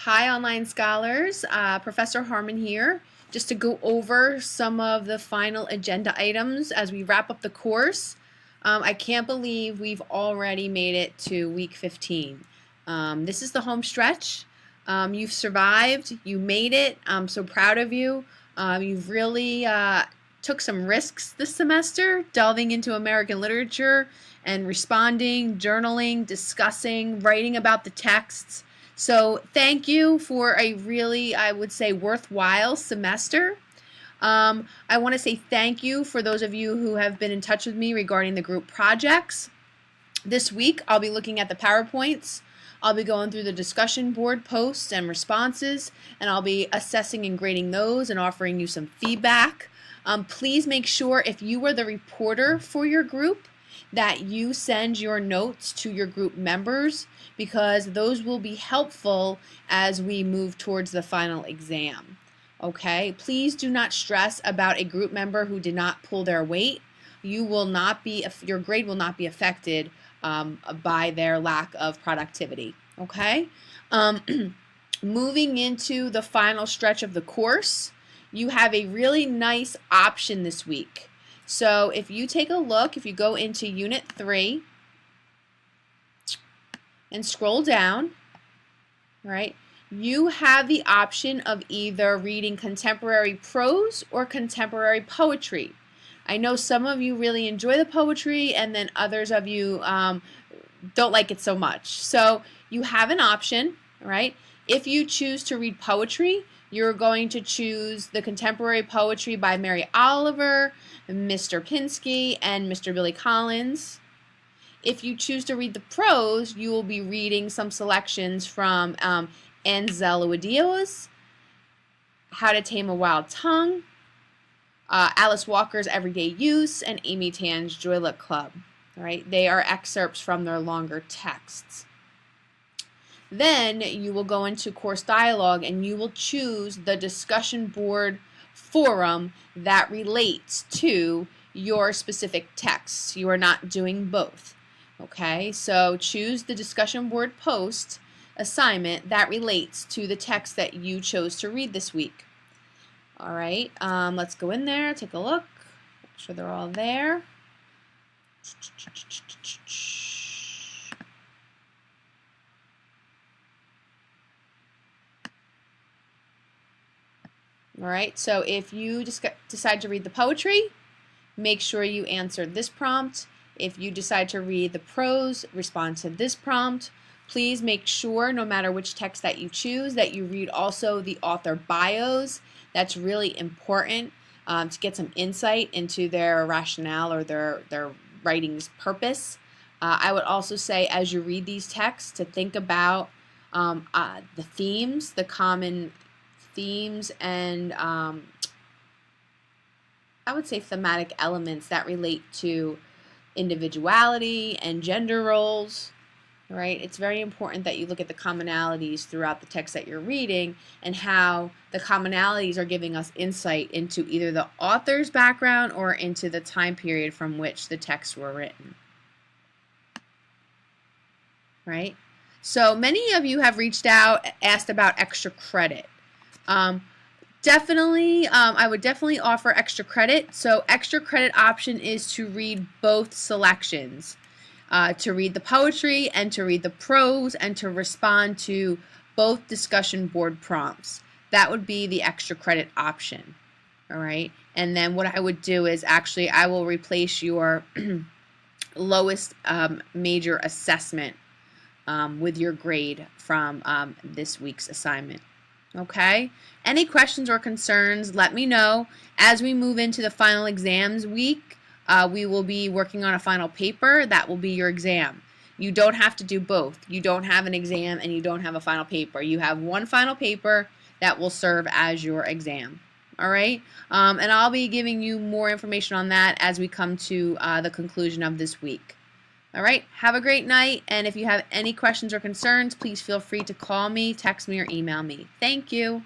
Hi, online scholars. Professor Harmon here, just to go over some of the final agenda items as we wrap up the course. I can't believe we've already made it to week 15. This is the home stretch. You've survived. You made it. I'm so proud of you. You've really took some risks this semester, delving into American literature and responding, journaling, discussing, writing about the texts. So thank you for a really, I would say, worthwhile semester. I want to say thank you for those of you who have been in touch with me regarding the group projects. This week, I'll be looking at the PowerPoints. I'll be going through the discussion board posts and responses, and I'll be assessing and grading those and offering you some feedback. Please make sure if you are the reporter for your group that you send your notes to your group members, because those will be helpful as we move towards the final exam. Okay, please do not stress about a group member who did not pull their weight. Your grade will not be affected by their lack of productivity. Okay, moving into the final stretch of the course, you have a really nice option this week. So if you take a look, if you go into Unit 3 and scroll down, right, you have the option of either reading contemporary prose or contemporary poetry. I know some of you really enjoy the poetry, and then others of you don't like it so much. So you have an option, right? If you choose to read poetry, you're going to choose the contemporary poetry by Mary Oliver, Mr. Pinsky, and Mr. Billy Collins. If you choose to read the prose, you will be reading some selections from Ansel Adio's How to Tame a Wild Tongue, Alice Walker's Everyday Use, and Amy Tan's Joy Luck Club. All right, they are excerpts from their longer texts. Then you will go into course dialogue and you will choose the discussion board forum that relates to your specific texts. You are not doing both. Okay, so choose the discussion board post assignment that relates to the text that you chose to read this week. All right, let's go in there, take a look, make sure they're all there. All right, so if you decide to read the poetry, make sure you answer this prompt. If you decide to read the prose, respond to this prompt. Please make sure, no matter which text that you choose, that you read also the author bios. That's really important to get some insight into their rationale or their writing's purpose. I would also say, as you read these texts, to think about the themes, the common themes, and I would say thematic elements that relate to individuality and gender roles, right? It's very important that you look at the commonalities throughout the text that you're reading and how the commonalities are giving us insight into either the author's background or into the time period from which the texts were written, right? So many of you have reached out, asked about extra credit. I would definitely offer extra credit. So extra credit option is to read both selections, to read the poetry and to read the prose and to respond to both discussion board prompts. That would be the extra credit option. All right. And then what I would do is actually I will replace your lowest major assessment with your grade from this week's assignment. Okay, any questions or concerns, let me know. As we move into the final exams week, we will be working on a final paper that will be your exam. You don't have to do both. You don't have an exam and you don't have a final paper. You have one final paper that will serve as your exam. All right, and I'll be giving you more information on that as we come to the conclusion of this week. All right, have a great night, and if you have any questions or concerns, please feel free to call me, text me, or email me. Thank you.